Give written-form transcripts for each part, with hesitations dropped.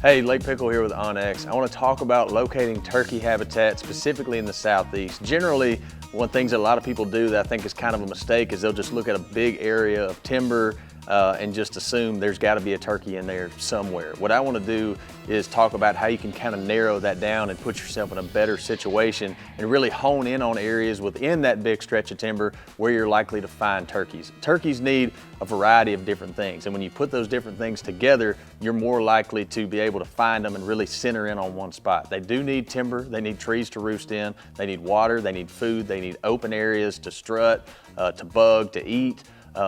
Hey, Lake Pickle here with OnX. I want to talk about locating turkey habitat specifically in the southeast. Generally, one thing that a lot of people do that I think is kind of a mistake is they'll just look at a big area of timber and just assume there's got to be a turkey in there somewhere. What I want to do is talk about how you can kind of narrow that down and put yourself in a better situation and really hone in on areas within that big stretch of timber where you're likely to find turkeys. Turkeys need a variety of different things, and when you put those different things together, you're more likely to be able to find them and really center in on one spot. They do need timber, they need trees to roost in, they need water, they need food, they need open areas to strut, to bug, to eat.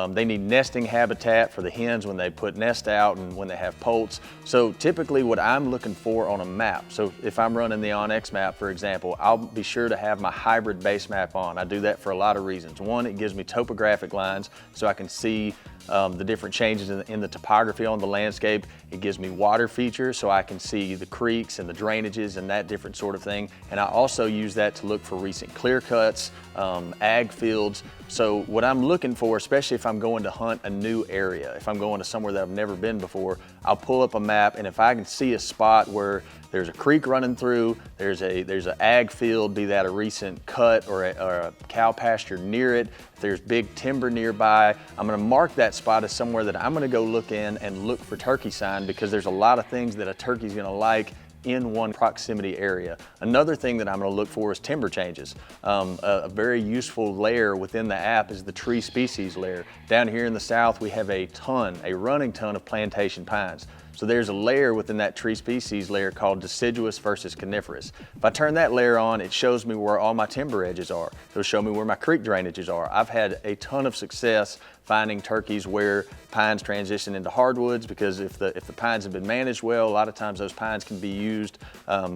They need nesting habitat for the hens when they put nest out and when they have poults. So typically what I'm looking for on a map, so if I'm running the OnX map, for example, I'll be sure to have my hybrid base map on. I do that for a lot of reasons. One, it gives me topographic lines so I can see the different changes in the topography on the landscape. It gives me water features so I can see the creeks and the drainages and that different sort of thing. And I also use that to look for recent clear cuts, ag fields. So what I'm looking for, especially if I'm going to hunt a new area, if I'm going to somewhere that I've never been before, I'll pull up a map, and if I can see a spot where there's a creek running through, there's an ag field, be that a recent cut or a cow pasture near it, if there's big timber nearby, I'm gonna mark that spot as somewhere that I'm gonna go look in and look for turkey sign, because there's a lot of things that a turkey's gonna like in one proximity area. Another thing that I'm going to look for is timber changes. A very useful layer within the app is the tree species layer. Down here in the south, we have a running ton of plantation pines. So there's a layer within that tree species layer called deciduous versus coniferous. If I turn that layer on, it shows me where all my timber edges are. It'll show me where my creek drainages are. I've had a ton of success finding turkeys where pines transition into hardwoods, because if the pines have been managed well, a lot of times those pines can be used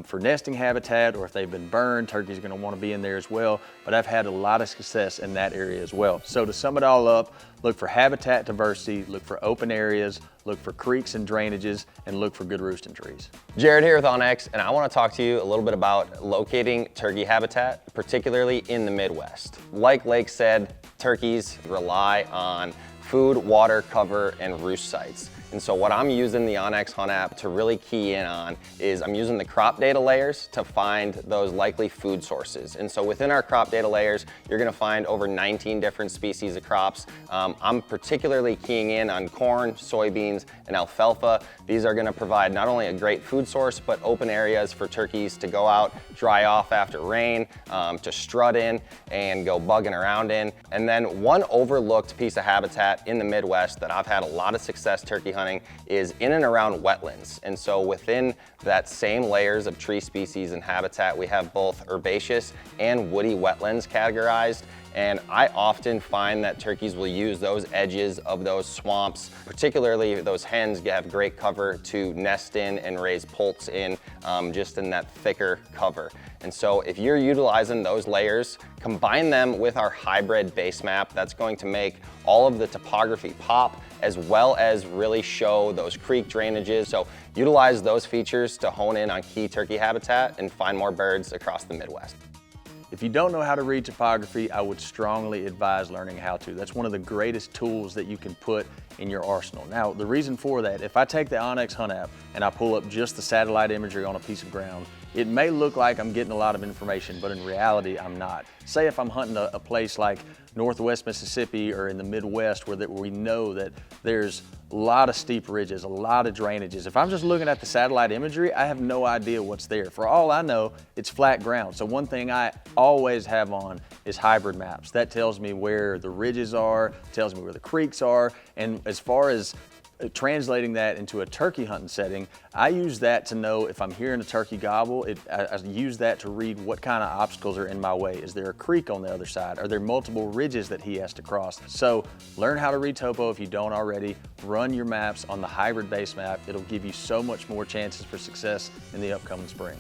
for nesting habitat, or if they've been burned, turkeys are going to want to be in there as well. But I've had a lot of success in that area as well. So to sum it all up, look for habitat diversity, look for open areas, look for creeks and drainages, and look for good roosting trees. Jared here with OnX, and I want to talk to you a little bit about locating turkey habitat, particularly in the Midwest. Like Lake said, turkeys rely on food, water, cover, and roost sites. And so what I'm using the OnX Hunt app to really key in on is I'm using the crop data layers to find those likely food sources. And so within our crop data layers, you're gonna find over 19 different species of crops. I'm particularly keying in on corn, soybeans, and alfalfa. These are gonna provide not only a great food source, but open areas for turkeys to go out, dry off after rain, to strut in and go bugging around in. And then one overlooked piece of habitat in the Midwest that I've had a lot of success turkey hunting is in and around wetlands. And so within that same layers of tree species and habitat, we have both herbaceous and woody wetlands categorized. And I often find that turkeys will use those edges of those swamps, particularly those hens have great cover to nest in and raise poults in, just in that thicker cover. And so if you're utilizing those layers, combine them with our hybrid base map, that's going to make all of the topography pop, as well as really show those creek drainages. So utilize those features to hone in on key turkey habitat and find more birds across the Midwest. If you don't know how to read topography, I would strongly advise learning how to. That's one of the greatest tools that you can put in your arsenal. Now, the reason for that, if I take the OnX Hunt app and I pull up just the satellite imagery on a piece of ground, it may look like I'm getting a lot of information, but in reality, I'm not. Say if I'm hunting a place like Northwest Mississippi or in the Midwest where we know that there's a lot of steep ridges, a lot of drainages. If I'm just looking at the satellite imagery, I have no idea what's there. For all I know, it's flat ground. So one thing I always have on is hybrid maps. That tells me where the ridges are, tells me where the creeks are, and as far as translating that into a turkey hunting setting, I use that to know if I'm hearing a turkey gobble. I use that to read what kind of obstacles are in my way. Is there a creek on the other side? Are there multiple ridges that he has to cross? So learn how to read topo if you don't already. Run your maps on the hybrid base map. It'll give you so much more chances for success in the upcoming spring.